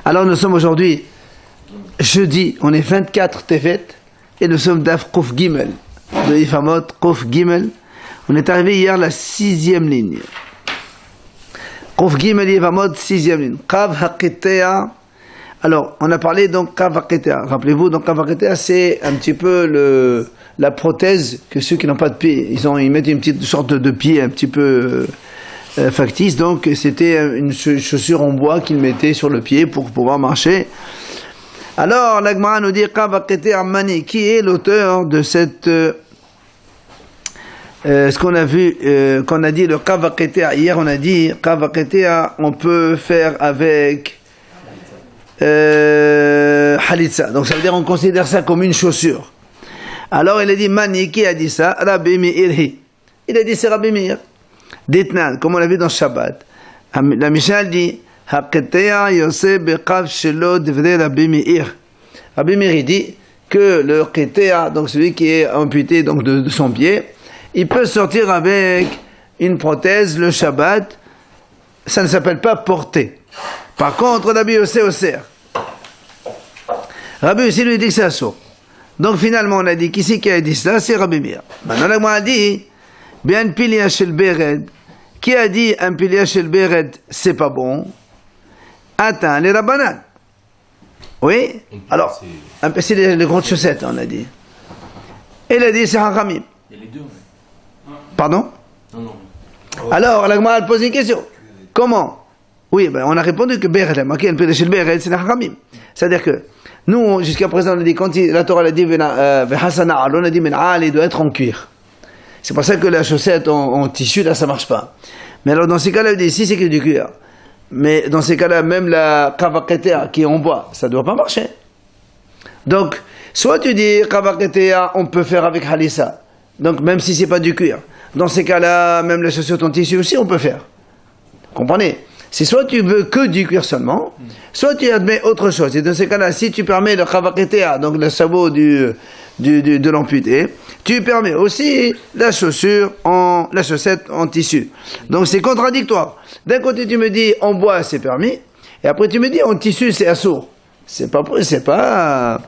Alors nous sommes aujourd'hui, jeudi, on est 24 Tefet, et nous sommes d'Af Kouf Gimel, de Ifamot Kouf Gimel. On est arrivé hier à la 6e ligne. Kouf Gimel Ifamot, 6e ligne. Kav Haketea. Alors, on a parlé donc Kav Haketea. Rappelez-vous, donc Kav Haketea, c'est un petit peu la prothèse que ceux qui n'ont pas de pied, ils mettent une petite sorte de pied un petit peu factice, donc c'était une chaussure en bois qu'ils mettaient sur le pied pour pouvoir marcher. Alors la Gemara nous dit Kav Haketea Mani, qui est l'auteur de cette ce qu'on a vu, qu'on a dit le Kav Haketea. Hier on a dit Kav Haketea on peut faire avec Halitza, donc ça veut dire on considère ça comme une chaussure. Alors il a dit Mani, qui a dit ça? Rabbi Meir. Il a dit c'est Rabbi Meir. Ditnan, comme on l'a vu dans Shabbat. La Mishnah dit Haketea Yosef Bekav Shelo Devre Rabbi Meir. Rabbi Meir dit que le Ketea, donc celui qui est amputé donc de son pied, il peut sortir avec une prothèse le Shabbat. Ça ne s'appelle pas porter. Par contre, Rabbi Yosef Oser. Rabbi Yosef lui dit que c'est assourd. Donc finalement on a dit qu'ici qui a dit cela, c'est Rabbi Meir. Maintenant la Gemara dit Bien Pilia Shel Bered. Qui a dit un Pilia Shel Bered c'est pas bon? Attends, les Rabbanan. Oui? Alors, c'est les grandes chaussettes, on a dit. Et il a dit c'est Haramim. Il y a les deux, ouais. Pardon? Non. Alors, la Gemara pose une question. Comment? Oui, ben, on a répondu que Bered, marqué un Pilia Shel Bered, c'est Haramim. C'est-à-dire que nous, jusqu'à présent, on a dit, quand la Torah a dit, on a dit, il doit être en cuir. C'est pour ça que la chaussette en tissu, là, ça marche pas. Mais alors, dans ces cas-là, il dit, si c'est que du cuir. Mais dans ces cas-là, même la Kav Haketea qui est en bois, ça ne doit pas marcher. Donc, soit tu dis, Kav Haketea, on peut faire avec Halissa. Donc, même si c'est pas du cuir. Dans ces cas-là, même la chaussette en tissu aussi, on peut faire. Comprenez? C'est soit tu veux que du cuir seulement, soit tu admets autre chose. Et dans ces cas-là, si tu permets le Kav Haketea, donc le sabot de l'amputé, tu permets aussi la chaussette en tissu. Donc c'est contradictoire. D'un côté tu me dis en bois c'est permis, et après tu me dis en tissu c'est assourd. C'est pas.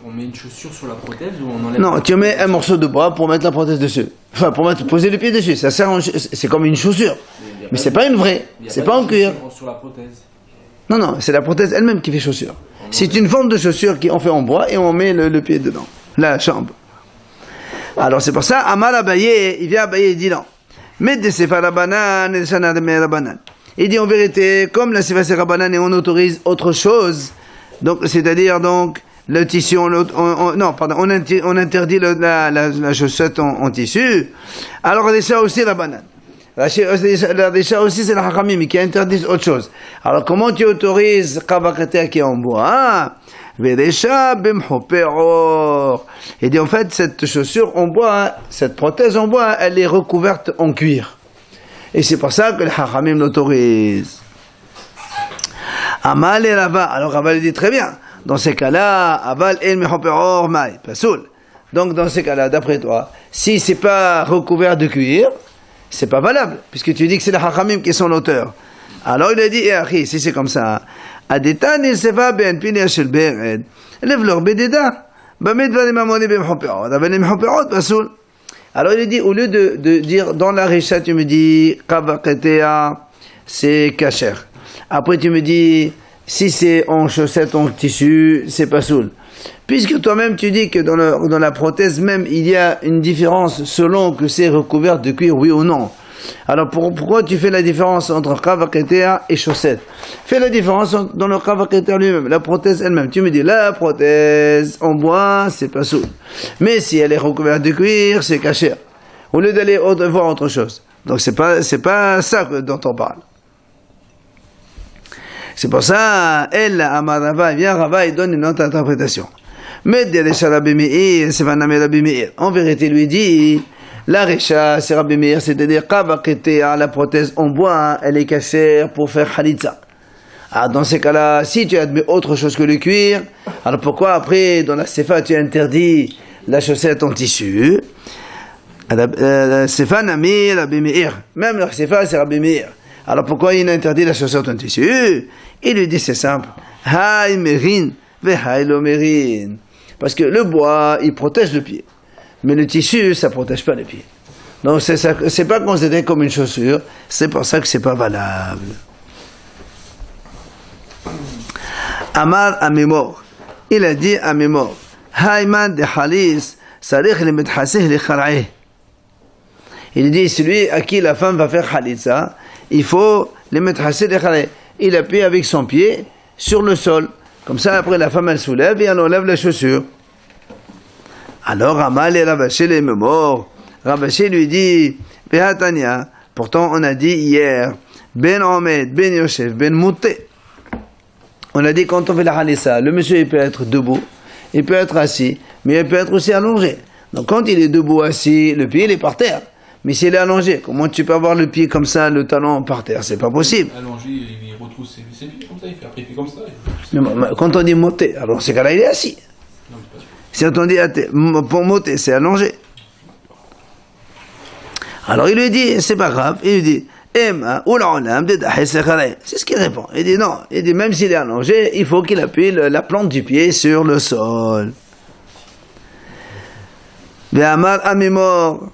On met une chaussure sur la prothèse ou on enlève? Non, tu mets un morceau de bois pour mettre la prothèse dessus. Enfin, poser le pied dessus. Ça sert c'est comme une chaussure. Mais c'est pas une vraie. C'est pas en cuir. Sur la prothèse. Non, c'est la prothèse elle-même qui fait chaussure. C'est une forme de chaussure qu'on fait en bois et on met le pied dedans. La chambre. Alors c'est pour ça, Amar Abaye, il vient Abaye et dit non. Mais des Sefa Rabbanan et des Shana de Rabbanan. Il dit en vérité, comme la Sefa c'est Rabbanan et on autorise autre chose, donc c'est-à-dire donc le tissu, on interdit la chaussette en tissu. Alors déjà aussi Rabbanan. Déjà aussi c'est la Hakamim qui interdit autre chose. Alors comment tu autorises Kav Haketea qui est en bois? Il dit en fait cette chaussure en bois, cette prothèse en bois, elle est recouverte en cuir. Et c'est pour ça que le Hachamim l'autorise. Amal et Rava. Alors Rava dit très bien. Dans ces cas-là, Aval el mechoperor mai, pasoul. Donc dans ces cas-là, d'après toi, si c'est pas recouvert de cuir, c'est pas valable, puisque tu dis que c'est le Hachamim qui sont l'auteur. Alors il a dit, si c'est comme ça, Adetan il se va ben pilia shel bered, levlor bededa, bamed valimamoni bemchoperot, avalim choperot pasoul. Alors il a dit, au lieu de dire dans la Risha, tu me dis Kav Haketea, c'est kasher. Après tu me dis, si c'est en chaussette, en tissu, c'est pasoul. Puisque toi-même tu dis que dans la prothèse même, il y a une différence selon que c'est recouvert de cuir, oui ou non. Alors pourquoi tu fais la différence entre Kav Haketea et chaussette? Fais la différence dans le Kav Haketea lui-même, la prothèse elle-même. Tu me dis, la prothèse en bois, c'est pas soul. Mais si elle est recouverte de cuir, c'est kasher. Au lieu d'aller voir autre chose. Donc c'est pas ça dont on parle. C'est pour ça, elle, Amar Rava, vient Rava, il donne une autre interprétation. Mais en vérité, lui dit, la Recha, c'est Rabbi Meir, c'est-à-dire Kav Haketea, la prothèse en bois, elle est cachée pour faire Halitza. Alors dans ces cas-là, si tu admets autre chose que le cuir, alors pourquoi après, dans la Sefa, tu interdis la chaussette en tissu? Sefa Nami, Rabbi Meir. Même la Sefa, c'est Rabbi Meir. Alors pourquoi il interdit la chaussure en tissu? Il lui dit c'est simple. Haï merin, vehaï lo merin. Parce que le bois, il protège le pied. Mais le tissu, ça ne protège pas le pied. Donc c'est pas considéré comme une chaussure, c'est pour ça que c'est pas valable. Amar Amimor, il a dit à Amimor, Haïman de Halis, sarich le medhasih le khar'eh. Il dit, celui à qui la femme va faire Khalitsa, il faut le medhasih le khar'eh. Il appuie avec son pied sur le sol. Comme ça, après la femme elle soulève et elle enlève la chaussure. Alors Amal et Ravaché les Amimor. Ravaché lui dit, Behatania, pourtant on a dit hier, Ben Omed, Ben Yosef, Ben Mouté. On a dit quand on fait la Khalissa, le monsieur il peut être debout, il peut être assis, mais il peut être aussi allongé. Donc quand il est debout assis, le pied il est par terre. Mais s'il est allongé, comment tu peux avoir le pied comme ça, le talon par terre? C'est pas possible. Allongé, il retrousse ses pieds comme ça, il fait après il fait comme ça. Mais quand on dit Mouté, alors ces cas-là il est assis. Non, c'est pas sûr. Si on dit pour Mouté, c'est allongé. Alors il lui dit, c'est pas grave, il lui dit, c'est ce qu'il répond. Il dit non, il dit même s'il est allongé, il faut qu'il appuie la plante du pied sur le sol. Amar Amimor,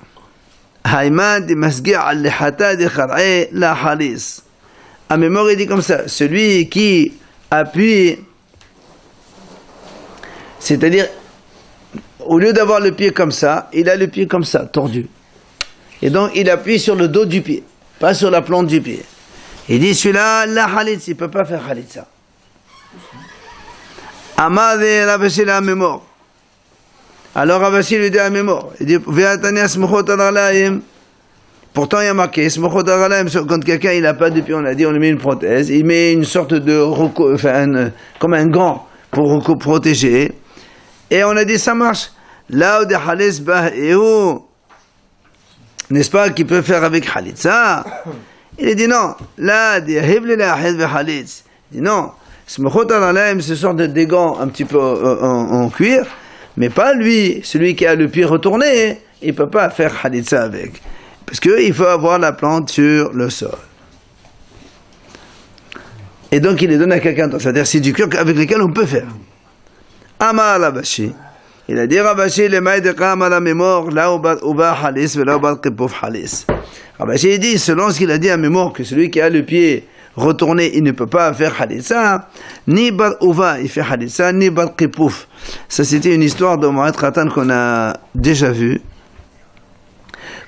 Haïman di masgi' al-lihata di khar'eh la halis. Amimor il dit comme ça, celui qui appuie, c'est-à-dire, au lieu d'avoir le pied comme ça, il a le pied comme ça, tordu. Et donc, il appuie sur le dos du pied, pas sur la plante du pied. Il dit, celui-là, la khalitsa, il ne peut pas faire khalitsa. Amad et Ravashi la mémoire. Alors, Ravashi lui dit à mémoire. Il dit, Ve'atania smuchot al-ghalayim. Pourtant, il y a marqué, smuchot al-ghalayim, quand quelqu'un, il n'a pas de pied, on a dit, on lui met une prothèse, il met une sorte de, comme un gant pour protéger. Et on a dit, ça marche. Là où des halis bah'ehu, n'est-ce pas, qu'il peut faire avec Khalitsa? Il a dit non. Là, il dit non. Ce sort de des gants un petit peu en cuir, mais pas lui, celui qui a le pied retourné, il ne peut pas faire Khalitsa avec. Parce qu'il faut avoir la plante sur le sol. Et donc il les donne à quelqu'un d'autre. C'est-à-dire c'est du cuir avec lequel on peut faire. Amar Ravashi. Il a dit Ravashi le maïd de Qam à la mémoire, là où bas halis, là où bas kipouf halis. Ravashi dit, selon ce qu'il a dit à mémoire, que celui qui a le pied retourné, il ne peut pas faire halissa, ni bal uva, il fait halissa, ni bal kipouf. Ça, c'était une histoire de Mohamed Khatan qu'on a déjà vue.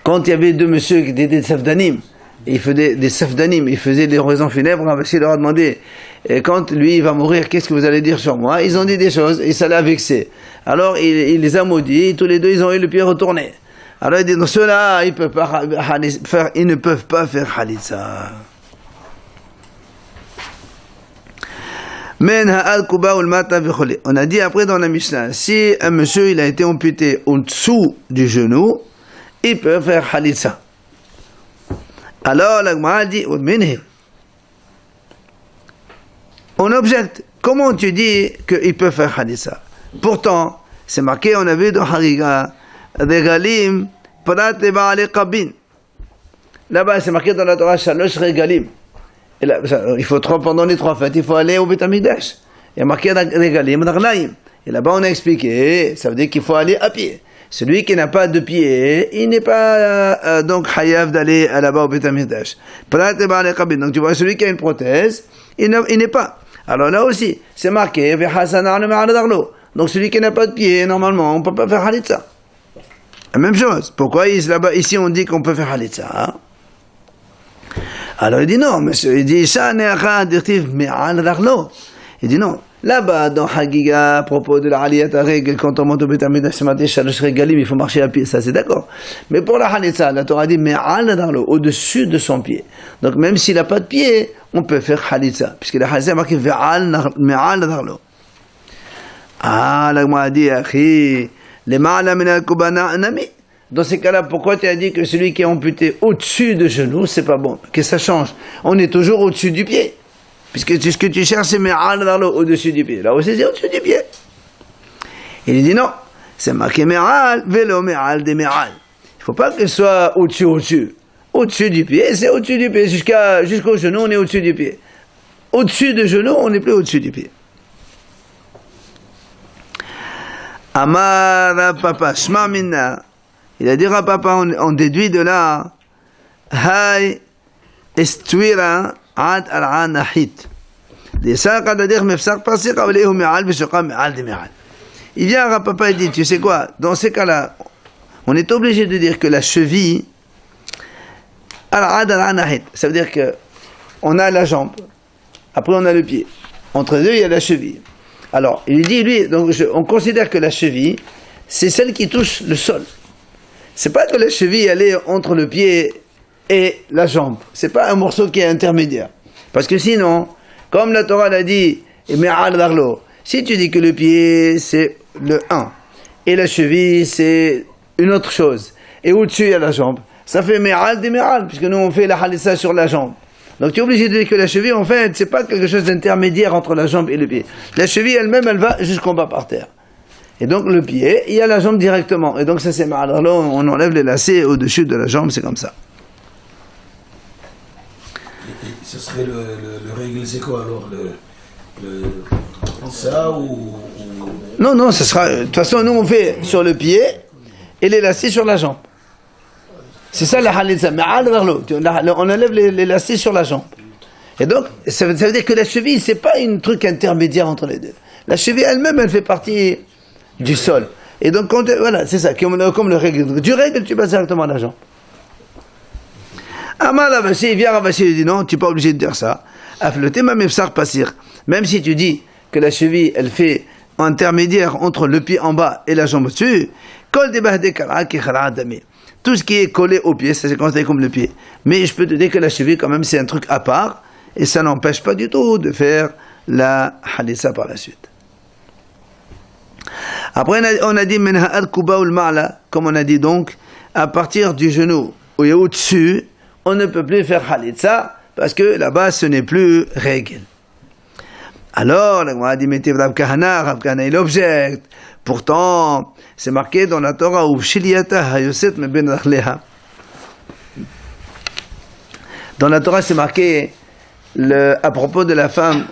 Quand il y avait deux messieurs qui étaient des safdanim, il faisait des safdanim, il faisait des oraisons funèbres, Ravashi leur a demandé, et quand lui il va mourir, qu'est-ce que vous allez dire sur moi? Ils ont dit des choses, et ça l'a vexé. Alors il les a maudits, tous les deux ils ont eu le pied retourné. Alors il dit, non, ceux-là, ils ne peuvent pas faire Khalitsa. On a dit après dans la Mishnah, si un monsieur il a été amputé en dessous du genou, il peut faire Khalitsa. Alors la Gemara dit, on objecte. Comment tu dis qu'il peut faire Khalitsa? Pourtant, c'est marqué, on a vu dans Hariga, Regalim, Prat et Ba'ale Qabin. Là-bas, c'est marqué dans la Torah, Shalosh Regalim. Et là, il faut pendant les 3 fêtes, il faut aller au Beit HaMikdash. Il y a marqué Regalim, Raglaim. Et là-bas, on a expliqué, ça veut dire qu'il faut aller à pied. Celui qui n'a pas de pied, il n'est pas donc hayav d'aller là-bas au Beit HaMikdash. Prat et Ba'ale Qabin. Donc tu vois, celui qui a une prothèse, il n'est pas. Alors là aussi, c'est marqué, donc celui qui n'a pas de pied, normalement, on ne peut pas faire Khalitsa. La même chose. Pourquoi là-bas, ici on dit qu'on peut faire Khalitsa, hein? Alors il dit non, monsieur, il dit il dit non. Là-bas, dans Hagiga, à propos de la Aliyat Règle, quand on monte au Beit HaMikdash, il faut marcher à pied, ça c'est d'accord. Mais pour la Khalitsa, la Torah dit au-dessus de son pied. Donc même s'il n'a pas de pied, on peut faire Khalitsa, puisque la Khalitsa est marquée me'al darlo. Ah, la Gemara dit, dans ces cas-là, pourquoi tu as dit que celui qui est amputé au-dessus de genou, c'est pas bon? Que ça change? On est toujours au-dessus du pied. Puisque ce que tu cherches, c'est me'al darlo, au-dessus du pied. Là aussi, c'est au-dessus du pied. Il dit non, c'est marqué me'al, velo me'al de me'al. Il ne faut pas que ce soit au-dessus. Au-dessus du pied, c'est au-dessus du pied. Jusqu'au genou, on est au-dessus du pied. Au-dessus du genou, on n'est plus au-dessus du pied. Amar Papa, Shma Minna. Il a dit à Papa, on déduit de là, Hay Estuira Ad Al-Anahit. Il vient à Papa et dit, tu sais quoi, dans ces cas-là, on est obligé de dire que la cheville, ça veut dire que on a la jambe, après on a le pied, entre les deux il y a la cheville. Alors, il dit, lui, donc on considère que la cheville, c'est celle qui touche le sol. C'est pas que la cheville, elle est entre le pied et la jambe. C'est pas un morceau qui est intermédiaire. Parce que sinon, comme la Torah l'a dit, si tu dis que le pied, c'est le 1, et la cheville, c'est une autre chose, et au-dessus, il y a la jambe, ça fait me'al de me'al, puisque nous, on fait la halissa sur la jambe. Donc tu es obligé de dire que la cheville, en fait, c'est pas quelque chose d'intermédiaire entre la jambe et le pied. La cheville elle-même, elle va jusqu'en bas par terre. Et donc le pied, il y a la jambe directement. Et donc ça c'est mal. Alors là, on enlève les lacets au-dessus de la jambe, c'est comme ça. Et ce serait le règle, c'est quoi alors ça ou... Non, ce sera... De toute façon, nous on fait sur le pied et les lacets sur la jambe. C'est ça la halitza. On enlève les lacets sur la jambe. Et donc, ça veut dire que la cheville, c'est pas un truc intermédiaire entre les deux. La cheville elle-même, elle fait partie du sol. Et donc, voilà, c'est ça, comme le règle. Du règle, tu passes directement à la jambe. Amar Ravashi, il vient Ravashi, il dit non, tu n'es pas obligé de dire ça. Même si tu dis que la cheville, elle fait intermédiaire entre le pied en bas et la jambe au-dessus, tout ce qui est collé au pied, ça c'est considéré comme le pied. Mais je peux te dire que la cheville, quand même, c'est un truc à part, et ça n'empêche pas du tout de faire la halissa par la suite. Après, on a dit, comme on a dit donc, à partir du genou où il y a au-dessus, on ne peut plus faire halitza, parce que là-bas, ce n'est plus règle. Alors, on a dit, mettez Rav Kahana, il objecte. Pourtant, c'est marqué dans la Torah, dans la Torah, c'est marqué à propos de la femme,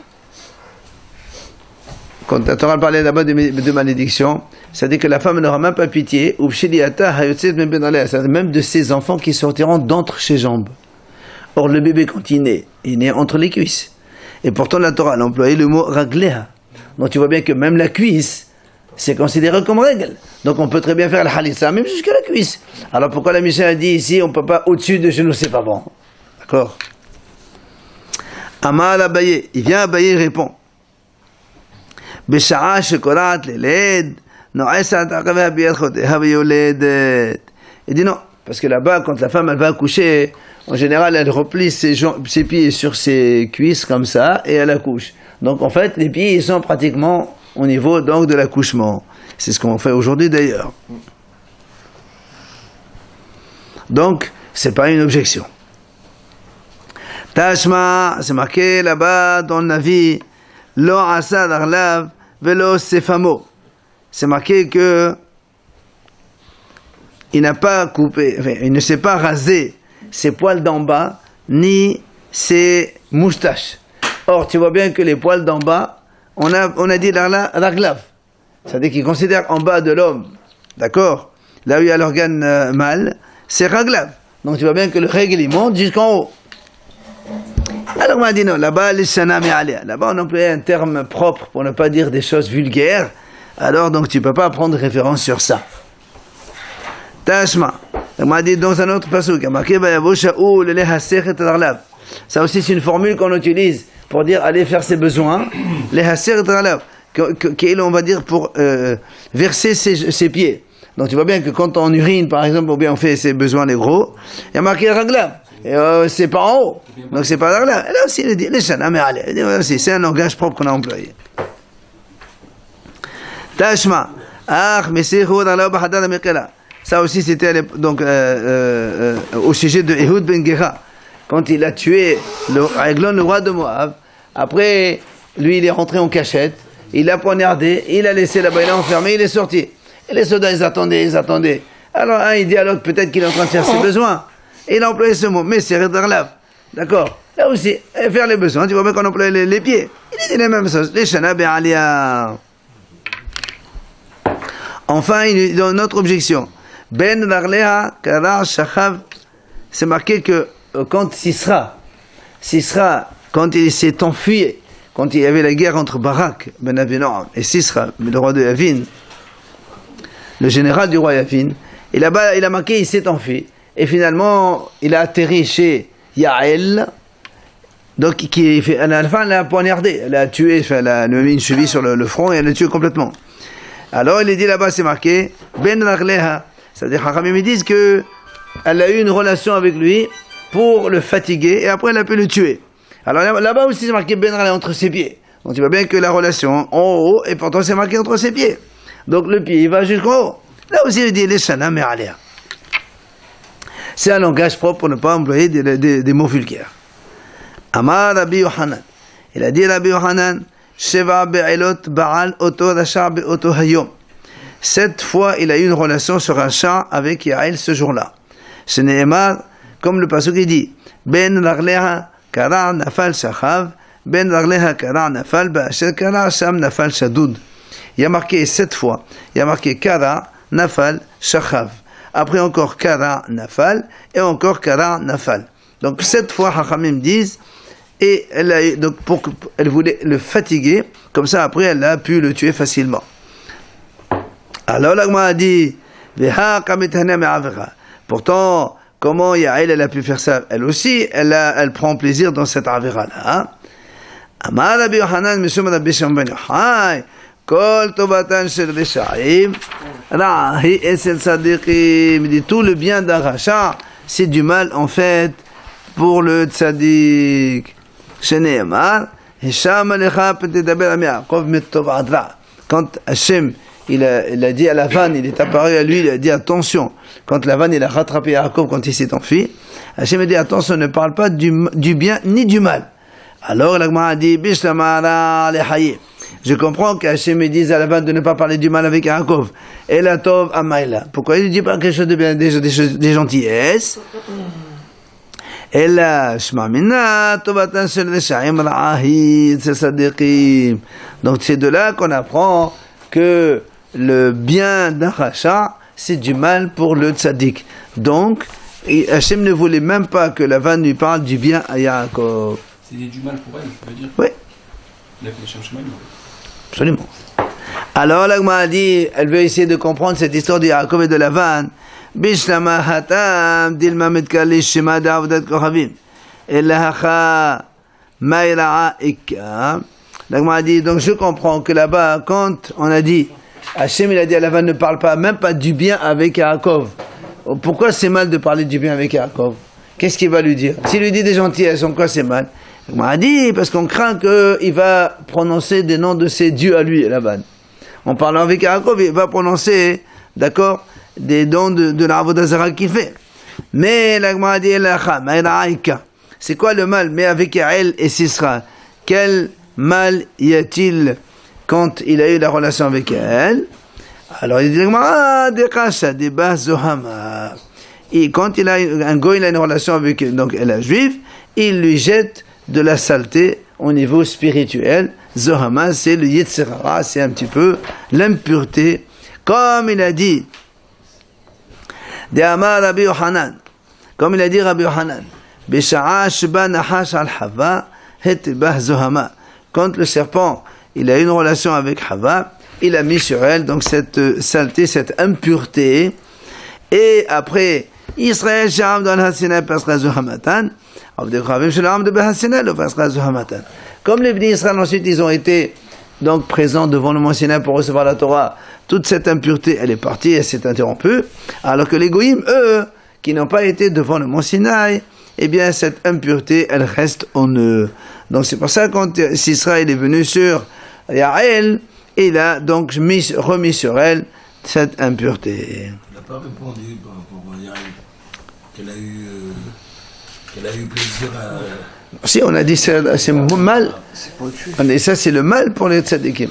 quand la Torah parlait d'abord de malédiction, ça dit que la femme n'aura même pas pitié, même de ses enfants qui sortiront d'entre ses jambes. Or, le bébé, quand il naît entre les cuisses. Et pourtant, la Torah a employé le mot ragleha. Donc, tu vois bien que même la cuisse, c'est considéré comme règle. Donc, on peut très bien faire la halissa, même jusqu'à la cuisse. Alors, pourquoi la Mishnah a dit ici, on ne peut pas au-dessus de genoux, c'est pas bon. D'accord? Amal Abaye, il vient Abaye, il répond. Besha'a shekorat leled, no'esat aqaveh biyadchoteha beyoledet. Il dit non, parce que là-bas, quand la femme elle va accoucher, en général, elle replie ses pieds sur ses cuisses comme ça, et elle accouche. Donc, en fait, les pieds, ils sont pratiquement au niveau donc de l'accouchement. C'est ce qu'on fait aujourd'hui d'ailleurs. Donc, c'est pas une objection. Tashma, c'est marqué là-bas dans le Navi, Lo asa darlav velo sefamo. C'est marqué que il n'a pas coupé, enfin, il ne s'est pas rasé ses poils d'en bas, ni ses moustaches. Or, tu vois bien que les poils d'en bas, on a dit raglav. C'est-à-dire qu'il considère en bas de l'homme, d'accord, là où il y a l'organe mâle, c'est raglav. Donc tu vois bien que le règle, il monte jusqu'en haut. Alors on m'a dit non, là-bas, là-bas on employait un terme propre pour ne pas dire des choses vulgaires. Alors donc tu ne peux pas prendre référence sur ça. Tashma. On m'a dit dans un autre passage, ça aussi c'est une formule qu'on utilise pour dire aller faire ses besoins. On va dire pour verser ses pieds. Donc tu vois bien que quand on urine par exemple, ou bien on fait ses besoins les gros, il y a marqué raglav. Et c'est pas en haut, donc c'est pas raglav. Et là aussi il dit c'est un langage propre qu'on a employé. Tashma. Ça aussi c'était donc au sujet de Ehud ben Gera, quand il a tué Eglon, le roi de Moab. Après lui il est rentré en cachette, il l'a poignardé, il a laissé là-bas, il l'a enfermé, il est sorti. Et les soldats ils attendaient. Alors un il dit alors peut-être qu'il est en train de faire ses besoins. Et il a employé ce mot, Messeret Arlav. D'accord? Là aussi, faire les besoins, tu vois bien qu'on emploie les pieds. Il dit les mêmes choses. Les Shana Be'alia. Enfin, il donne une autre objection. Ben Varleha Kara Shachav. C'est marqué que quand Sisra, quand il s'est enfui, quand il y avait la guerre entre Barak, Ben Avinor, et Sisra, le roi de Yavin, le général du roi Yavin, et là-bas, il a marqué, il s'est enfui. Et finalement, il a atterri chez Yael, donc à la fin, elle l'a poignardé, elle l'a tué, elle a mis une cheville sur le front et elle l'a tué complètement. Alors, il est dit là-bas, c'est marqué, Ben Ragleha, c'est-à-dire, Haramim, ils disent que elle a eu une relation avec lui pour le fatiguer et après, elle a pu le tuer. Alors là-bas aussi, c'est marqué Ben Ragleha entre ses pieds. Donc, tu vois bien que la relation en haut, et pourtant, c'est marqué entre ses pieds. Donc, le pied, il va jusqu'en haut. Là aussi, il dit, les Shana Me'alia. C'est un langage propre pour ne pas employer des mots vulgaires. Amar Rabbi Yohanan. Il a dit Rabbi Yohanan, Sheva be'elot ba'al oto rasha be'oto hayom. 7 fois, il a eu une relation sur Rasha avec Yael ce jour-là. Ce n'est comme le pasuk qui dit, Ben ragleha kara nafal shachav, Ben ragleha kara nafal ba'asher kara sham nafal shadud. Il y a marqué 7 fois. Il y a marqué kara nafal shachav. Après encore kara nafal et encore kara nafal. Donc 7 fois Hachamim disent et donc elle voulait le fatiguer comme ça après elle a pu le tuer facilement. Alors l'Agma a dit pourtant comment Yael elle a pu faire ça elle aussi elle prend plaisir dans cette avera là. Amar Rabbi Yohanan mishum Rabbi Shimon ben Yochai Kol tovatan shel reshaim rahi esel tzadikim. Dit tout le bien d'un rachat, c'est du mal en fait pour le tzadik. Sheneemar Hisham alecha petedaber am Yaakov mitov adra. Quand Hachem il a dit à Lavan, il est apparu à lui, il a dit attention. Quand Lavan il a rattrapé Yaakov quand il s'est enfui, Hachem a dit attention, ne parle pas du bien ni du mal. Alors l'Agma a dit Bishlamara lehaye. Je comprends qu'Hachem dise à Lavan de ne pas parler du mal avec Yaakov. Et la tov amaïla. Pourquoi il ne dit pas quelque chose de bien, des gentillesses? Et la shmamina tovatan shel reshaim ra'ahi tzadikim. Donc c'est de là qu'on apprend que le bien d'un rachat, c'est du mal pour le tzadik. Donc, Hachem ne voulait même pas que Lavan lui parle du bien à Yaakov. C'est du mal pour elle, tu veux dire? Oui. Il a fait le Shemaim. Absolument. Alors, l'Agma a dit, elle veut essayer de comprendre cette histoire de Yaakov et de Lavan. Bishlama hatam dilma metkali shema d'avdat kohavim. Elacha maïra'a ikka. L'Agma a dit, donc je comprends que là-bas, quand on a dit, Hachem il a dit à Lavan ne parle pas, même pas du bien avec Yaakov. Pourquoi c'est mal de parler du bien avec Yaakov? Qu'est-ce qu'il va lui dire? S'il lui dit des gentillesses, en quoi c'est mal? L'Agma a dit, parce qu'on craint qu'il va prononcer des noms de ses dieux à lui, Lavan. En parlant avec Yaakov, il va prononcer, d'accord, des noms de la Avodah Zarah qu'il fait. Mais l'Agma a dit, c'est quoi le mal? Mais avec Yael et Sisra, quel mal y a-t-il quand il a eu la relation avec elle? Alors il dit et quand il a un goy, il a une relation avec donc la juive, il lui jette de la saleté au niveau spirituel. Zohama, c'est le Yetzirara, c'est un petit peu l'impureté, comme il a dit de Amar Rabbi Yohanan, comme il a dit Rabbi Yohanan, Bisha'a shba nahash al Hava hetibah zohama. Quand le serpent, il a eu une relation avec Hava, il a mis sur elle donc cette saleté, cette impureté. Et après, Israël, Sha'am dans Hassina, Pasra Zohamatan, comme les Bnei Israël ensuite, ils ont été donc présents devant le Mont Sinaï pour recevoir la Torah, toute cette impureté, elle est partie, elle s'est interrompue, alors que les Goïm, eux, qui n'ont pas été devant le Mont Sinaï, eh bien, cette impureté, elle reste en eux. Donc, c'est pour ça que quand Israël est venu sur Yael, il a donc remis sur elle cette impureté. Il n'a pas répondu par rapport à Yael, qu'elle a eu plaisir à... Si, on a dit c'est mal. Et ça, c'est le mal pour les tzadikim.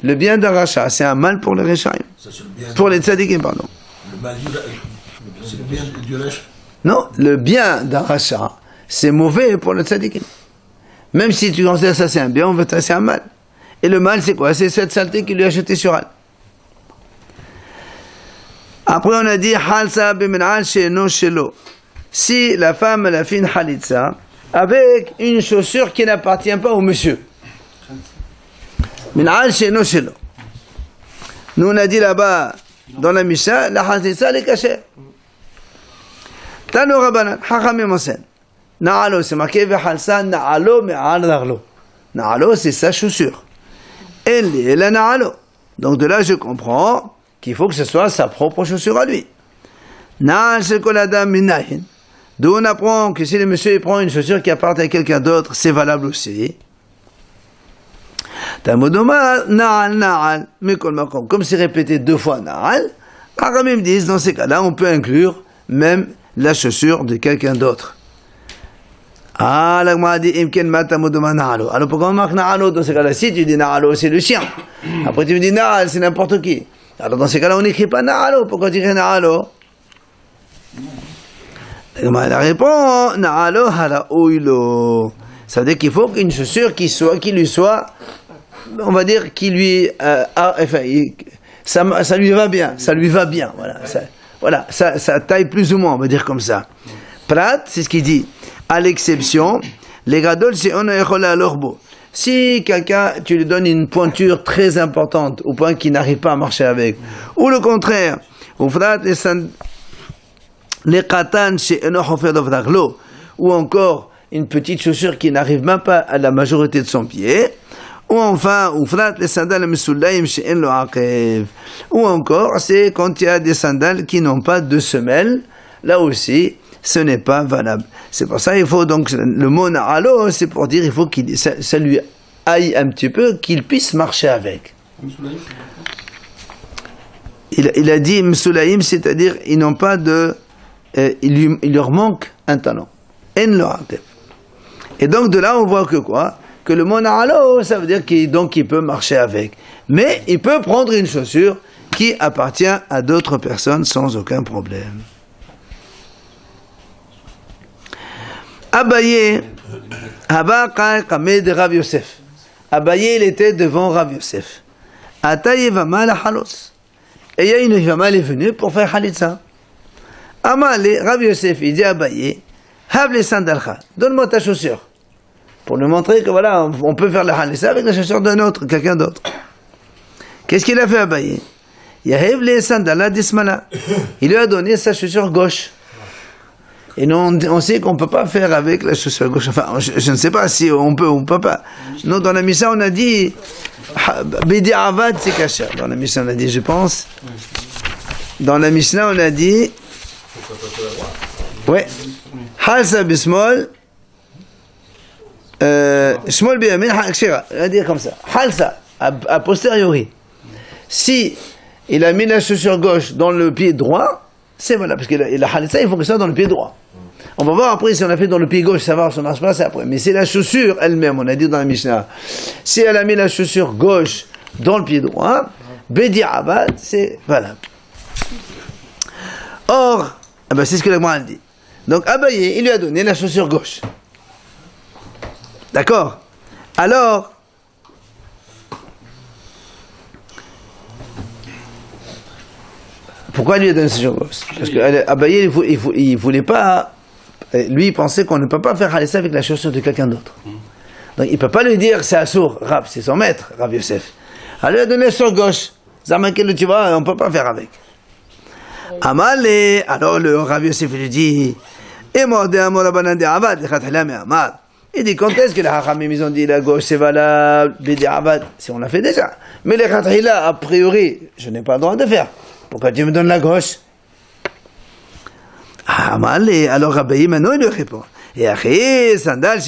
Le bien d'un rachat, c'est un mal pour les rechaim. Pour les tzadikim, pardon. Le mal, c'est le bien du rachat. Non, le bien d'un rachat, c'est mauvais pour le tzadikim. Même si tu considères ça c'est un bien, on veut c'est un mal. Et le mal, c'est quoi? C'est cette saleté qu'il lui a jetée sur elle. Après, on a dit halsa b'min'al she'eno shelo. Si la femme elle a fait une halitza avec une chaussure qui n'appartient pas au monsieur. Min'al she'eno shelo. Nous on a dit là-bas dans la Mishnah, la halitza elle est cachée. Tano Rabbanan, Chachamim enseignent. Na'alo, c'est marqué v'halsa na'alo me'al raglo. Na'alo, c'est sa chaussure. Elle la na'alo. Donc de là, je comprends qu'il faut que ce soit sa propre chaussure à lui. Na'al shekol adam minahin. D'où on apprend que si le monsieur prend une chaussure qui appartient à quelqu'un d'autre, c'est valable aussi. Tamodoma na'al na'al. Mais comme c'est répété 2 fois na'al, Chachamim disent dans ces cas-là, on peut inclure même la chaussure de quelqu'un d'autre. Ah, la Gemara dit imken matamodoma na'alo. Alors pourquoi on marque na'alo dans ces cas-là? Si tu dis na'alo, c'est le chien. Après tu me dis na'al, c'est n'importe qui. Alors dans ces cas-là, on n'écrit pas na'alo. Pourquoi tu écris na'alo? La Gemara répond na'alo hala oilo. Ça veut dire qu'il faut qu'une chaussure qui lui soit, on va dire, qui lui, ça lui va bien. Ça lui va bien. Voilà. Ça taille plus ou moins, on va dire comme ça. Prat, c'est ce qu'il dit. À l'exception, les gadol, c'est on a l'orbo. Si quelqu'un, tu lui donnes une pointure très importante, au point qu'il n'arrive pas à marcher avec, ou le contraire, les katan, c'est ou encore une petite chaussure qui n'arrive même pas à la majorité de son pied, ou enfin, ou encore, c'est quand il y a des sandales qui n'ont pas de semelle, là aussi, ce n'est pas valable. C'est pour ça il faut donc, le mot na'alo, c'est pour dire il faut qu'il ça lui aille un petit peu, qu'il puisse marcher avec. Il a dit Msulaïm, c'est-à-dire ils n'ont pas de, il leur manque un talent. Et donc de là on voit que quoi? Que le mot na'alo, ça veut dire qu'il peut marcher avec. Mais il peut prendre une chaussure qui appartient à d'autres personnes sans aucun problème. Abaye, de Rav Yosef. Abaye, il était devant Rav Yosef. Ataye Vama la halos. Et il y a une Vama, elle est venue pour faire halitza. Amale, Rav Yosef, il dit à Abaye, Hav les sandalcha, donne-moi ta chaussure. Pour lui montrer que voilà, on peut faire la halitza avec la chaussure d'un autre, quelqu'un d'autre. Qu'est-ce qu'il a fait Abaye? Yahev les sandala dismala. Il lui a donné sa chaussure gauche. Et nous, on sait qu'on ne peut pas faire avec la chaussure gauche. Enfin, je ne sais pas si on peut ou on ne peut pas. Nous, dans la Mishnah, on a dit Bidi Avad, c'est caché. Dans la Mishnah, on a dit, je pense. Dans la Mishnah, on a dit ouais. Halsa bismol. Shmol biyamin, hakshira. On va dire comme ça. Halsa, a posteriori. Si il a mis la chaussure gauche dans le pied droit, c'est voilà, parce que la halitza, il faut que ça soit dans le pied droit. On va voir après si on a fait dans le pied gauche, savoir si on marche pas, c'est après. Mais c'est la chaussure elle-même, on a dit dans la Mishnah. Si elle a mis la chaussure gauche dans le pied droit, Bedi Abad, c'est valable. Or, c'est ce que la Gemara dit. Donc Abaye, il lui a donné la chaussure gauche. D'accord? Alors, pourquoi il lui a donné sa chaussure gauche? Parce que Abaye, il voulait pas. Lui, il pensait qu'on ne peut pas faire halitza avec la chaussure de quelqu'un d'autre. Donc, il ne peut pas lui dire c'est assour. Rav, c'est son maître, Rav Yosef. Alors, il lui a donné sur gauche. Zamankel, tu vois, on ne peut pas faire avec. Amale, alors le Rav Yosef lui dit il dit quand est-ce que les Hachamim ils ont dit la gauche c'est valable, si on l'a fait déjà. Mais les Khatahila, a priori, je n'ai pas le droit de faire. Pourquoi tu me donnes la gauche? Ah, mal, alors Rabbi maintenant il lui répond. Et après, sandal,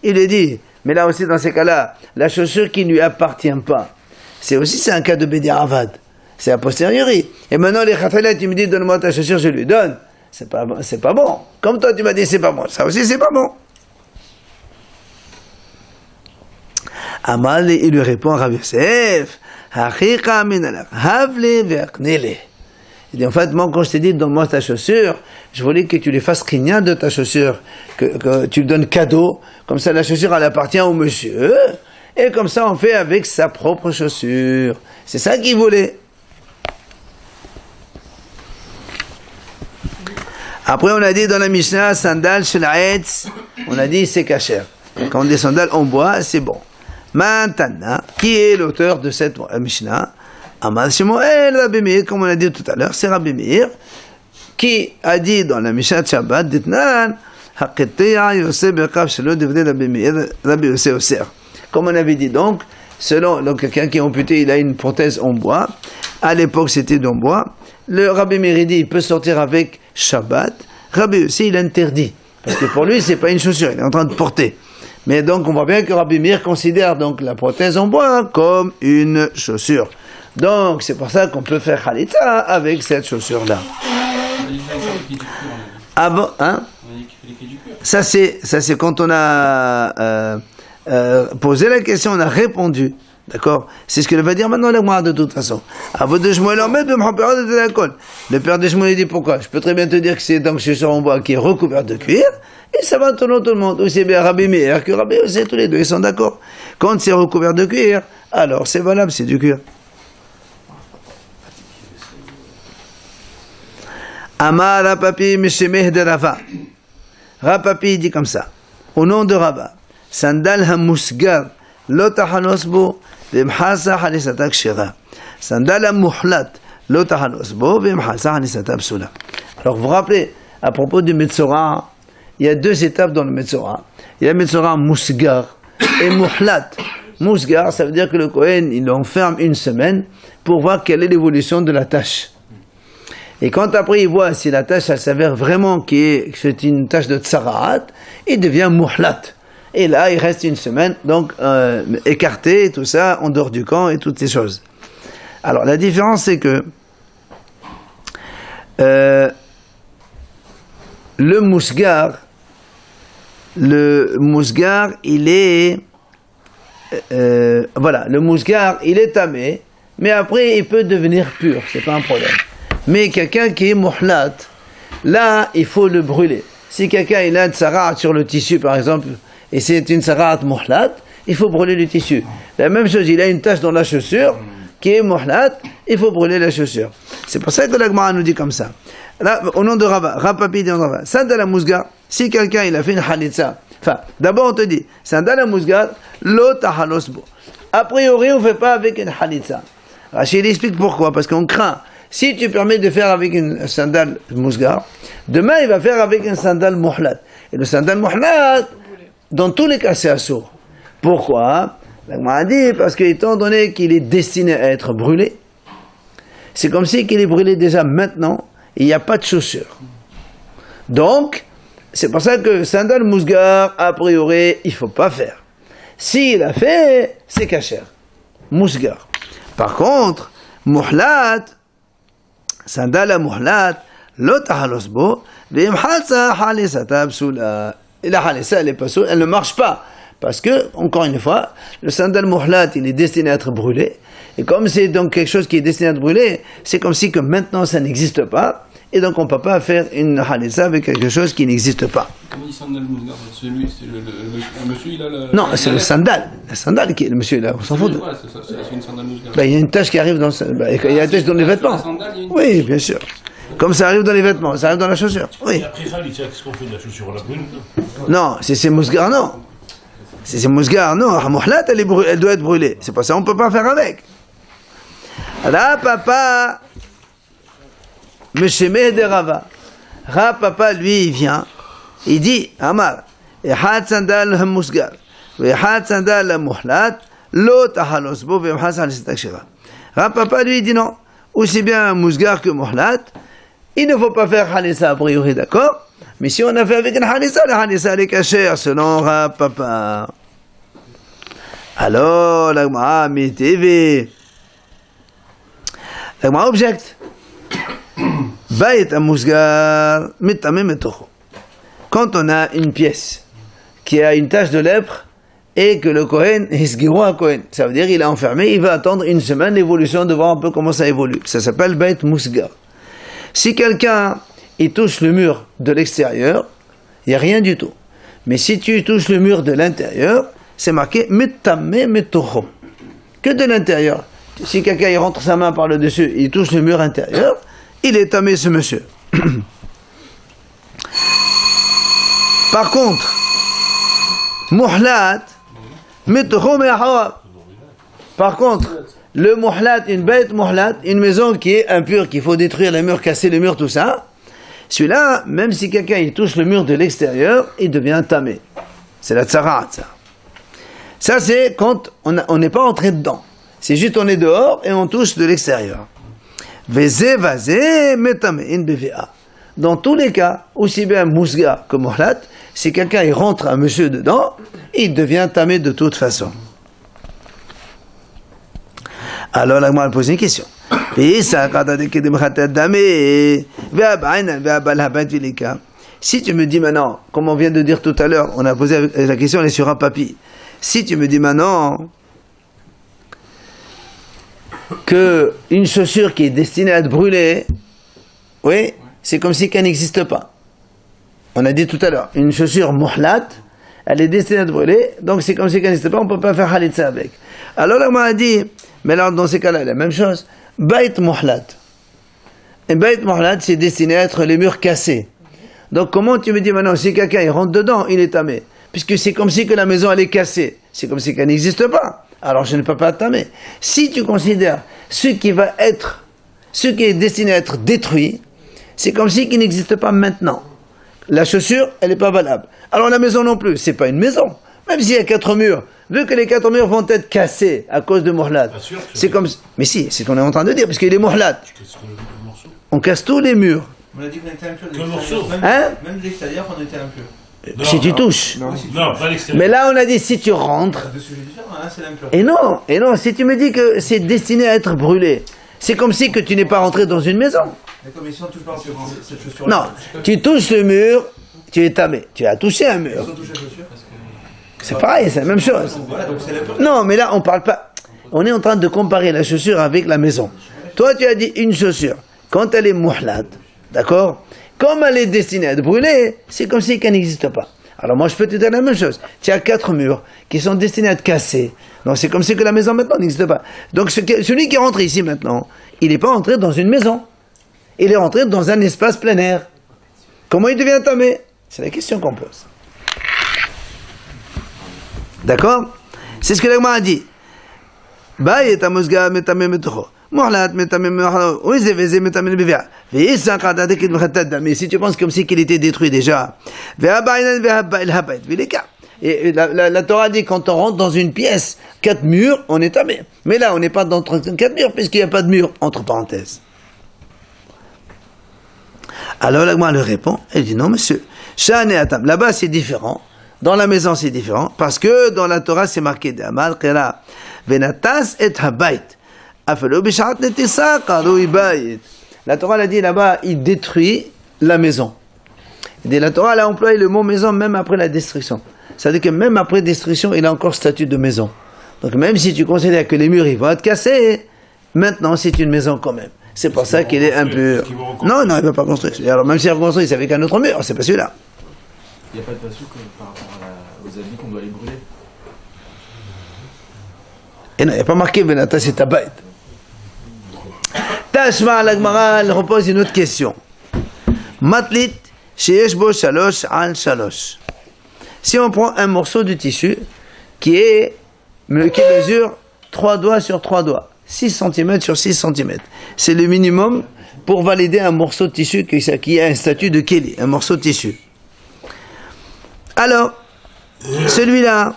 il lui dit, mais là aussi dans ces cas-là, la chaussure qui ne lui appartient pas, c'est un cas de Bedi Avad. C'est a posteriori. Et maintenant les Khatala, tu me dis, donne-moi ta chaussure, je lui donne. C'est pas bon. Comme toi tu m'as dit, c'est pas bon. Ça aussi c'est pas bon. Amal, il lui répond à Rav Yosef, Il dit, en fait, moi, quand je t'ai dit, donne-moi ta chaussure, je voulais que tu lui fasses rien de ta chaussure, que tu lui donnes cadeau, comme ça la chaussure, elle appartient au monsieur, et comme ça, on fait avec sa propre chaussure. C'est ça qu'il voulait. Après, on a dit dans la Mishnah, sandal shel ha'etz, on a dit c'est kasher. Quand on dit sandales en bois, c'est bon. Maintenant, qui est l'auteur de cette Mishnah? Amad Shemuel, Rabbi Meir, comme on a dit tout à l'heure, c'est Rabbi Meir, qui a dit dans la Mishnah de Shabbat, Ditnan, Haqitya Yosef Berkav Shelo Devde Rabbi Meir, Rabbi Yosef Oser. Comme on avait dit donc, selon donc, quelqu'un qui est amputé, il a une prothèse en bois. À l'époque, c'était en bois. Le Rabbi Meir dit, il peut sortir avec Shabbat. Rabbi Yosef, il interdit. Parce que pour lui, c'est pas une chaussure, il est en train de porter. Mais donc, on voit bien que Rabbi Meir considère donc la prothèse en bois comme une chaussure. Donc, c'est pour ça qu'on peut faire Khalitza avec cette chaussure-là. Avant, hein? Ça, c'est quand on a posé la question, on a répondu. D'accord? C'est ce que va dire maintenant la Gemara de toute façon. Le père de Shmuel dit pourquoi? Je peux très bien te dire que c'est donc chaussure en bois qui est recouverte de cuir, et ça va selon tout le monde. Aussi bien Rabbi Meir que Rabbi Yosef, tous les deux, ils sont d'accord. Quand c'est recouvert de cuir, alors c'est valable, c'est du cuir. Amar Rapapi Meshemeh de Rava. Rapapi dit comme ça, au nom de Rava, Sandal Hamusgar, Lotahanosbo, Vemhasa Halisata Kshira. Sandal Hamuhlat, Lotahanosbo, Vemhasa Halisata Psula. Alors vous vous rappelez, à propos du Metzora, il y a deux étapes dans le Metzora. Il y a le Metzora Musgar et Muhlat. Musgar, ça veut dire que le Kohen, il l'enferme une semaine pour voir quelle est l'évolution de la tâche. Et quand après il voit si la tâche elle s'avère vraiment que c'est une tâche de tsaraat, il devient muhlat. Et là il reste une semaine, donc écarté et tout ça, en dehors du camp et toutes ces choses. Alors la différence c'est que le musgar il est voilà, le musgar il est tamé, mais après il peut devenir pur, c'est pas un problème. Mais quelqu'un qui est muhlat, là, il faut le brûler. Si quelqu'un il a une sarat sur le tissu, par exemple, et c'est une sarat muhlat, il faut brûler le tissu. La même chose, il a une tache dans la chaussure, qui est muhlat, il faut brûler la chaussure. C'est pour ça que la Gemara nous dit comme ça. Là, au nom de Rava, Rapapi dit en Rava, Sandal Musgar, si quelqu'un il a fait une halitza, enfin, d'abord on te dit, Sandal Musgar, lo tahalosbo. A priori, on ne fait pas avec une halitza. Rachid explique pourquoi, parce qu'on craint. Si tu permets de faire avec une sandale musgar, demain il va faire avec une sandale muhlat. Et le sandal muhlat, dans tous les cas, c'est assourd. Pourquoi? La Gemara dit parce qu'étant donné qu'il est destiné à être brûlé, c'est comme si qu'il est brûlé déjà maintenant, et il n'y a pas de chaussure. Donc, c'est pour ça que sandal musgar, a priori, il ne faut pas faire. S'il a fait, c'est kasher. Musgar. Par contre, muhlat, sandal muhlat, lo tahalosbo, v'imhalsa halisata psula. Et la halisa, elle est pas soule, elle ne marche pas. Parce que, encore une fois, le sandal muhlat, il est destiné à être brûlé. Et comme c'est donc quelque chose qui est destiné à être brûlé, c'est comme si que maintenant ça n'existe pas. Et donc on ne peut pas faire une halisa avec quelque chose qui n'existe pas. Comment il sandal musgar? C'est lui, c'est le monsieur, il a le... Non, c'est le sandal. Le sandal qui est le monsieur là, on s'en fout. C'est une sandal musgar. Il y a une tache qui arrive dans il y a une tache dans les vêtements. Oui, bien sûr. Comme ça arrive dans les vêtements, ça arrive dans la chaussure. Oui. Et après ça, qu'est-ce qu'on fait de la chaussure? On la brûle? Non, c'est musgar, non. C'est musgar, non. Muhlat, elle doit être brûlée. C'est pas ça, on ne peut pas faire avec. Là, papa, Monsieur de Rava. Papa, lui, il vient, il dit, Amar, Ehad sandal musgar, Ehad sandal muhlat, lo tahalosbo, Vemhas halistakshira. Papa, lui, il dit non. Aussi bien musgar que muhlat, il ne faut pas faire halissa a priori, d'accord? Mais si on a fait avec une halissa, la halissa elle est cachée, selon Papa. Alors, la Gemara TV. La Gemara objecte. Bayet amusgar mitamem etocho. Quand on a une pièce qui a une tache de lèpre et que le Kohen isgiro à Kohen, ça veut dire il est enfermé, il va attendre une semaine l'évolution de voir un peu comment ça évolue. Ça s'appelle bayet musgar. Si quelqu'un il touche le mur de l'extérieur, il n'y a rien du tout. Mais si tu touches le mur de l'intérieur, c'est marqué Mitamé Metocho. Que de l'intérieur. Si quelqu'un il rentre sa main par le dessus, il touche le mur intérieur, il est tamé ce monsieur. Par contre, Muhlat, Metocho Me'ahawab. Par contre, le Muhlat, une bête Muhlat, une maison qui est impure, qu'il faut détruire les murs, casser les murs, tout ça, celui-là, même si quelqu'un il touche le mur de l'extérieur, il devient tamé. C'est la tsarat, ça. Ça, c'est quand on n'est pas entré dedans. C'est juste on est dehors et on touche de l'extérieur. Veze vazé metame in bva. Dans tous les cas, aussi bien mousga que mohlat, si quelqu'un il rentre un monsieur dedans, il devient tamé de toute façon. Alors là, moi, elle pose une question. Si tu me dis maintenant, comme on vient de dire tout à l'heure, on a posé la question, elle est sur un papier. Si tu me dis maintenant que une chaussure qui est destinée à être brûlée, oui, c'est comme si qu'elle n'existe pas. On a dit tout à l'heure, une chaussure muhlat, elle est destinée à être brûlée, donc c'est comme si qu'elle n'existe pas, on ne peut pas faire halitza avec. Alors là, on a dit, mais alors dans ces cas-là, la même chose, bait muhlat. Et bait muhlat, c'est destiné à être les murs cassés. Donc comment tu me dis maintenant, si quelqu'un il rentre dedans, il est tamé, puisque c'est comme si que la maison elle est cassée, c'est comme si qu'elle n'existe pas. Alors je ne peux pas tamer. Si tu considères ce qui est destiné à être détruit, c'est comme si qu'il n'existe pas maintenant. La chaussure, elle n'est pas valable. Alors la maison non plus, c'est pas une maison. Même s'il y a 4 murs, vu que les 4 murs vont être cassés à cause de Mohlat, c'est comme... Mais si, c'est ce qu'on est en train de dire, parce qu'il est Mohlat. On casse tous les murs. On a dit qu'on était impur. Quel morceau ? Même de l'extérieur, on était impur. Si tu touches. Non, pas l'extérieur. Mais là, on a dit si tu rentres. Deux sujets différents, hein, c'est l'impur. Et non, si tu me dis que c'est destiné à être brûlé, c'est comme si que tu n'es pas rentré dans une maison. D'accord, mais si on touche pas cette chaussure. Non, tu touches le mur, tu es tamé. Tu as touché un mur. Si on touche la chaussure, C'est pareil, c'est la même chose. voilà, donc c'est l'impur. Non, mais là, on parle pas. On est en train de comparer la chaussure avec la maison. Toi, tu as dit une chaussure. Quand elle est muhlat, d'accord ? Comme elle est destinée à être brûlée, c'est comme si qu'elle n'existe pas. Alors moi, je peux te dire la même chose. Tu as 4 murs qui sont destinés à être cassés. Donc c'est comme si que la maison maintenant n'existe pas. Donc celui qui est rentré ici maintenant, il n'est pas entré dans une maison. Il est rentré dans un espace plein air. Comment il devient tamé ? C'est la question qu'on pose. D'accord ? C'est ce que l'Agma a dit. Mais si tu penses comme si qu'il était détruit déjà. Et la Torah dit quand on rentre dans une pièce, 4 murs, on est tamé. Mais là, on n'est pas dans 4 murs puisqu'il n'y a pas de mur, entre parenthèses. Alors l'Agma lui répond, elle dit non monsieur, là-bas c'est différent. Dans la maison, c'est différent, parce que dans la Torah, c'est marqué d'Amal Qira, Venatas et Habayt. La Torah l'a dit là-bas, il détruit la maison. Et la Torah a employé le mot maison même après la destruction. C'est-à-dire que même après destruction, il a encore statut de maison. Donc même si tu considères que les murs ils vont être cassés, maintenant c'est une maison quand même. C'est pour ça qu'il est impur. Non, il ne va pas construire. Alors même s'il reconstruit, c'est avec un autre mur, c'est pas celui-là. Il n'y a pas de passouk par rapport aux habits qu'on doit les brûler. Et non, il n'y a pas marqué Venatas et Tabayt. Tashma l'Agmara, elle repose une autre question. Matlit, sheyesh bo shalosh al shalosh. Si on prend un morceau de tissu qui mesure 3 doigts sur 3 doigts, 6 cm sur 6 cm, c'est le minimum pour valider un morceau de tissu qui a un statut de keli, un morceau de tissu. Alors, celui-là,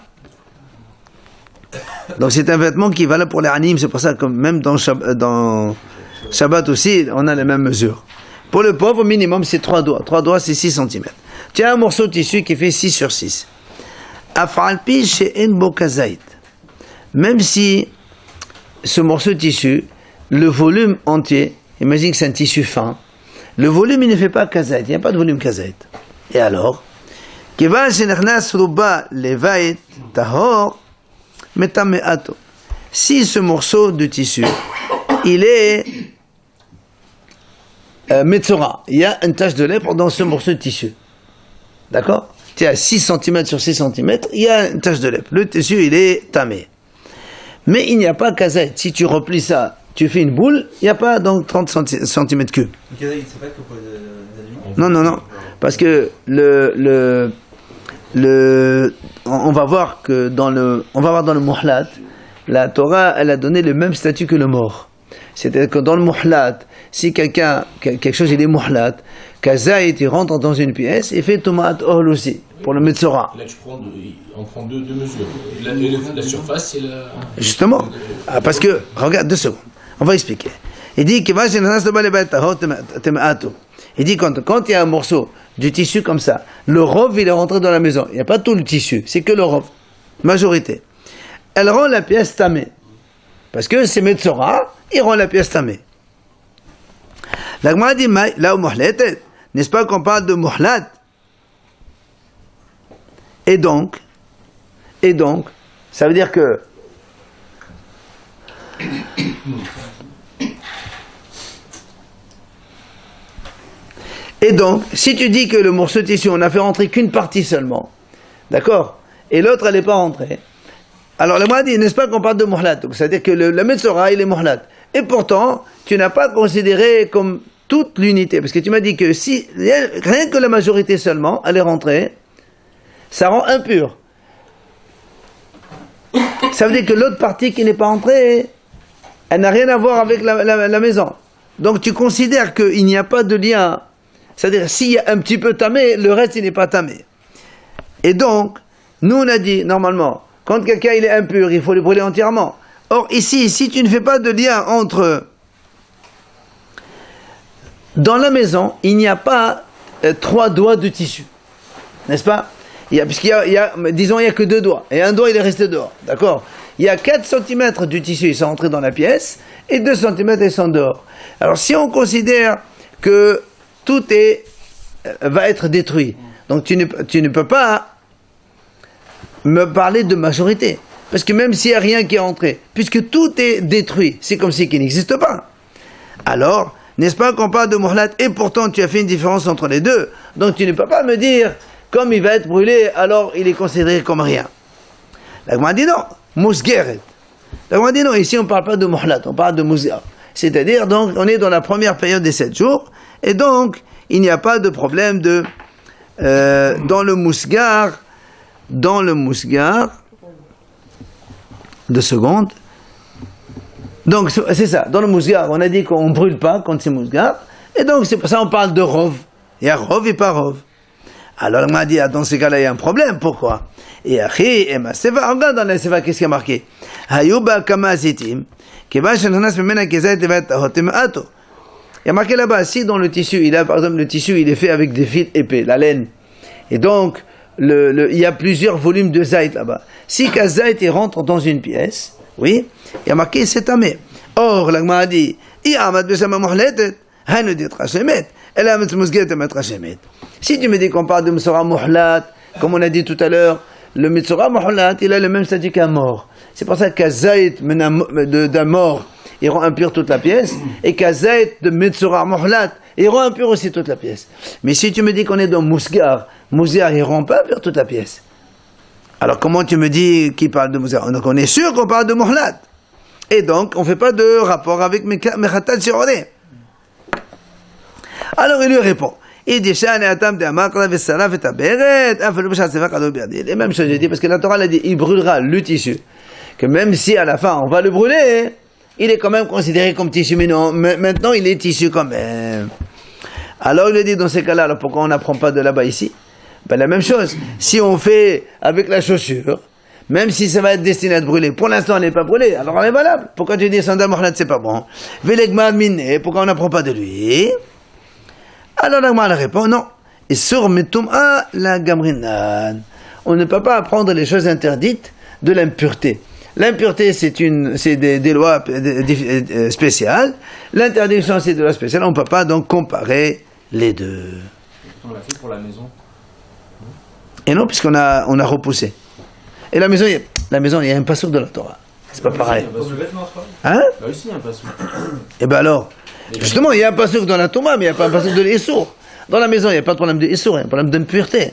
donc c'est un vêtement qui est valable pour les animes, c'est pour ça que même dans Shabbat aussi, on a les mêmes mesures. Pour le pauvre, au minimum, c'est 3 doigts. 3 doigts, c'est 6 cm. Tu as un morceau de tissu qui fait 6 sur 6. Afalpi she'en bo kazait. Même si ce morceau de tissu, le volume entier, imagine que c'est un tissu fin, le volume, il ne fait pas kazait, il n'y a pas de volume kazait. Et alors si ce morceau de tissu il est Metzora, il y a une tache de lèpre dans ce morceau de tissu. D'accord? Tu es à 6 cm sur 6 cm, il y a une tache de lèpre. Le tissu, il est tamé. Mais il n'y a pas kazait. Si tu replies ça, tu fais une boule, il n'y a pas donc 30 cm3. Le kazaï, c'est pas que pour les aliments. Non. Parce que on va voir que dans le muhlat, la Torah, elle a donné le même statut que le mort. C'est-à-dire que dans le muhlat, si quelque chose il est muhlat, kazait, il rentre dans une pièce, il fait tomat ol aussi, pour le metzora. Là, on prend deux mesures. La surface et la... Justement. Parce que, regarde 2 secondes, on va expliquer. Il dit que il dit quand il y a un morceau du tissu comme ça, le rov il est rentré dans la maison. Il n'y a pas tout le tissu, c'est que le rov. Majorité. Elle rend la pièce tamée. Parce que c'est Metzora, il rend la pièce tamée. La Gemara dit, là où muhlatet, n'est-ce pas qu'on parle de muhlat? Et donc, ça veut dire que si tu dis que le morceau de tissu, on a fait rentrer qu'une partie seulement, d'accord, et l'autre, elle n'est pas rentrée, alors le m'a dit, n'est-ce pas qu'on parle de muhlat? Donc, c'est-à-dire que le Metzora, il est muhlat. Et pourtant, tu n'as pas considéré comme toute l'unité, parce que tu m'as dit que si rien que la majorité seulement, elle est rentrée, ça rend impur. Ça veut dire que l'autre partie qui n'est pas entrée, elle n'a rien à voir avec la maison. Donc tu considères qu'il n'y a pas de lien. C'est-à-dire, s'il y a un petit peu tamé, le reste, il n'est pas tamé. Et donc, nous, on a dit, normalement, quand quelqu'un il est impur, il faut le brûler entièrement. Or, ici, si tu ne fais pas de lien entre... Dans la maison, il n'y a pas 3 doigts de tissu. N'est-ce pas? Puisqu'il y a, disons, il n'y a que 2 doigts. Et un doigt, il est resté dehors. D'accord? Il y a 4 cm du tissu, ils sont entrés dans la pièce, et 2 cm, ils sont dehors. Alors, si on considère que tout va être détruit, donc tu ne peux pas me parler de majorité. Parce que même s'il n'y a rien qui est entré, puisque tout est détruit, c'est comme si qu'il n'existe pas. Alors, n'est-ce pas qu'on parle de muhlat, et pourtant tu as fait une différence entre les deux, donc tu ne peux pas me dire, comme il va être brûlé, alors il est considéré comme rien. La Gemara dit non, musgeret. La Gemara dit non, ici on ne parle pas de muhlat, on parle de musgar. C'est-à-dire, donc, on est dans la première période des 7 jours, et donc, il n'y a pas de problème de... dans le musgar, 2 secondes. Donc, c'est ça, dans le musgar, on a dit qu'on ne brûle pas quand c'est musgar, et donc, c'est pour ça qu'on parle de rov. Il y a rov et pas rov. Alors, on m'a dit, dans ces cas-là, il y a un problème, pourquoi? Et Achi, et ma seva, regarde dans la seva, qu'est-ce qu'il y a marqué? Hayuba kama zitim. Il y a marqué là-bas, si dans le tissu, par exemple, le tissu, il est fait avec des fils épais, la laine. Et donc, il y a plusieurs volumes de zaït là-bas. Si qu'un zaït rentre dans une pièce, oui, il y a marqué c'est tamé. Or, la Gemara dit, si tu me dis qu'on parle de Metzora muhlat, comme on a dit tout à l'heure, le Metzora muhlat, il a le même statut qu'un mort. C'est pour ça qu'un zaït d'un mort, il rend impur toute la pièce, et qu'un zaït de Metzora muhlat, il rend impur aussi toute la pièce. Mais si tu me dis qu'on est dans musgar, il rend pas impur toute la pièce. Alors comment tu me dis qu'il parle de musgar? Donc on est sûr qu'on parle de muhlat. Et donc on ne fait pas de rapport avec mechatat shirodé. Alors il lui répond. Les mêmes choses, je dis, parce que la Torah l'a dit, il brûlera le tissu. Que même si à la fin on va le brûler, il est quand même considéré comme tissu, mais non, maintenant il est tissu quand même. Alors il a dit dans ces cas-là, alors pourquoi on n'apprend pas de là-bas ici? Ben la même chose, si on fait avec la chaussure, même si ça va être destiné à être brûlé, pour l'instant elle n'est pas brûlée, alors elle est valable. Pourquoi tu dis Sandal Mohamed c'est pas bon? Velegmad Miné, pourquoi on n'apprend pas de lui? Alors la Gemara répond non. Et sur Metum'a la Gamrinan, on ne peut pas apprendre les choses interdites de l'impureté. L'impureté, c'est des lois spéciales. L'interdiction, c'est des lois spéciales. On ne peut pas donc comparer les deux. On l'a fait pour la maison. Et non, puisqu'on a repoussé. Et la maison, il y a un passouk de la Torah. C'est pas pareil. Pour le vêtement, c'est pas Hein? Là aussi, il y a un passou. Et ben alors, Justement, il y a un pasuk dans la Touma, mais il n'y a pas un pasuk de l'Issour. Dans la maison, il n'y a pas de problème de Issour, il y a un problème d'impureté.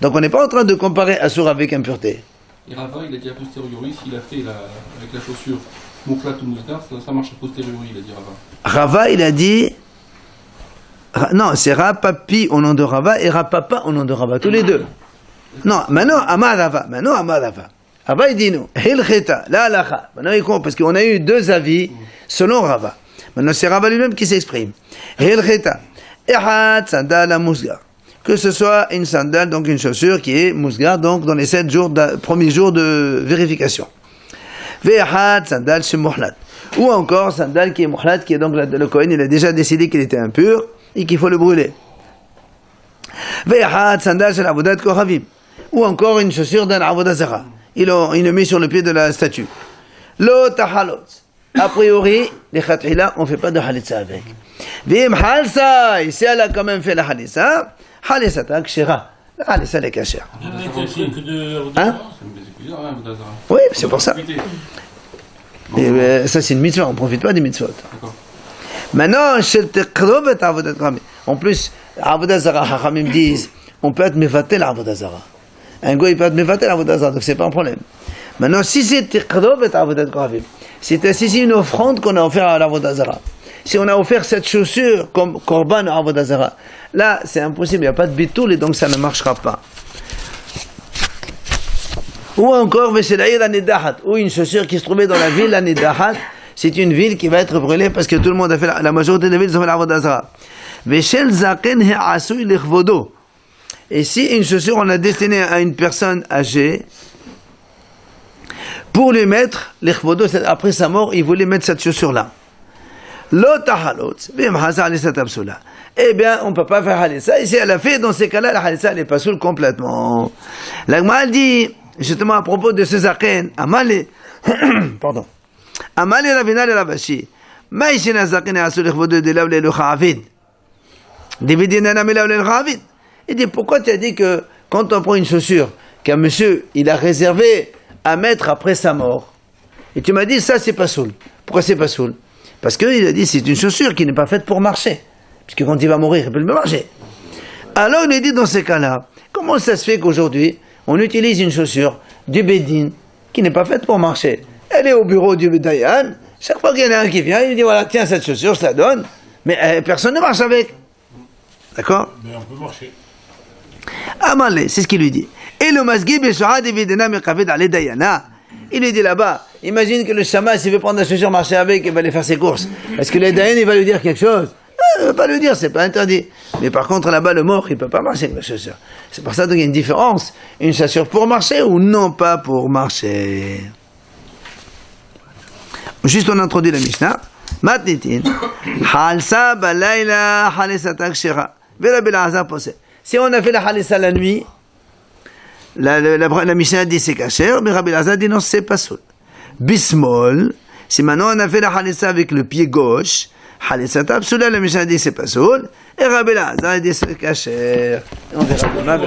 Donc on n'est pas en train de comparer Assour avec impureté. Et Rava, il a dit a posteriori, s'il a fait avec la chaussure Mouklat ou Mousgar, ça marche a posteriori, il a dit Rava. Rava, il a dit... Non, c'est Rapapi au nom de Rava et Rapapa au nom de Rava, tous les deux. Non, maintenant, Amar Rava. Rava, il dit nous, Hilcheta, la halacha. Maintenant, il compte, parce qu'on a eu deux avis selon Rava. Maintenant, c'est Rava lui-même qui s'exprime. Hilcheta, Ehad, sandal, Mousgar. Que ce soit une sandale, donc une chaussure qui est Mousgar, donc dans les 7 jours premiers jours de vérification. Ve'ehad, sandal, chez Mohlat. Ou encore, sandal qui est Mohlat, qui est donc le Kohen, il a déjà décidé qu'il était impur et qu'il faut le brûler. Ve'ehad, sandal, chez l'avodat kohavim. Ou encore une chaussure d'un avodat zara. Il le met sur le pied de la statue. Lo tahalot. A priori, les khatila, on ne fait pas de halitza avec. Vim halsa, ici elle a quand même fait la halitza. Halitza ta kshira. La halitza elle est kashère. Hein? Oui, c'est pour ça. Et, ça c'est une mitzvah, on ne profite pas des mitzvot. Maintenant, chez le teqrob et avodat zara. En plus, avodat zara, hachamim disent, on peut être mevatel avodat zara. Un goy peut être mevatel avodat zara, donc c'est pas un problème. Maintenant, si c'est teqrob et avodat kohavim, c'est une offrande qu'on a offert à l'avodat zara. Si on a offert cette chaussure comme korban à avodah zara, là c'est impossible, il n'y a pas de bitoul et donc ça ne marchera pas. Ou encore, ou une chaussure qui se trouvait dans la ville, la Nedahat, c'est une ville qui va être brûlée parce que tout le monde a fait, la majorité des villes ont fait l'avodah zara. Et si une chaussure on l'a destinée à une personne âgée, pour lui mettre l'echvodo, après sa mort, il voulait mettre cette chaussure-là. Eh bien, on ne peut pas faire halissa. Ici, elle a fait, dans ces cas-là, la halissa, elle n'est pas saoule complètement. L'agma dit, justement, à propos de ce zaken, Amale, pardon, Amale Ravina le Ravashi, Maïshina zaken et asoul l'echvodo de l'avle le chavid. Dividina me l'avle le chavid. Il dit, pourquoi tu as dit que quand on prend une chaussure, qu'un monsieur, il a réservé à mettre après sa mort, et tu m'as dit, ça, c'est pas saoul. Pourquoi c'est pas saoul? Parce qu'il a dit, c'est une chaussure qui n'est pas faite pour marcher. Puisque quand il va mourir, il peut le marcher. Alors il a dit, dans ces cas-là, comment ça se fait qu'aujourd'hui, on utilise une chaussure du Bédine qui n'est pas faite pour marcher? Elle est au bureau du Dayan, chaque fois qu'il y en a un qui vient, il dit, voilà, tiens, cette chaussure, je la donne, mais personne ne marche avec. D'accord? Mais on peut marcher. Amalé, c'est ce qu'il lui dit. Et le masgib et shahad évidemment mekavid ale dayana. Il lui dit là-bas, imagine que le shama, s'il veut prendre la chaussure, marcher avec, il va aller faire ses courses. Est-ce que le dayan, il va lui dire quelque chose? Il ne va pas lui dire, c'est pas interdit. Mais par contre, là-bas, le mort, il ne peut pas marcher avec la chaussure. C'est pour ça qu'il y a une différence. Une chaussure pour marcher ou non pas pour marcher. Juste, on introduit la Mishnah. Matnitin. Halsa balayla halisatak shira. Vela bela hazar posé. Si on a fait la halissa la nuit, la Mishnah dit c'est kasher, mais Rabbi Lazar dit non, c'est pas saoul. Bismol, si maintenant on a fait la halissa avec le pied gauche, halissa tabsoula, la Mishnah dit c'est pas saoul, et Rabbi Lazar dit c'est kasher. On verra demain.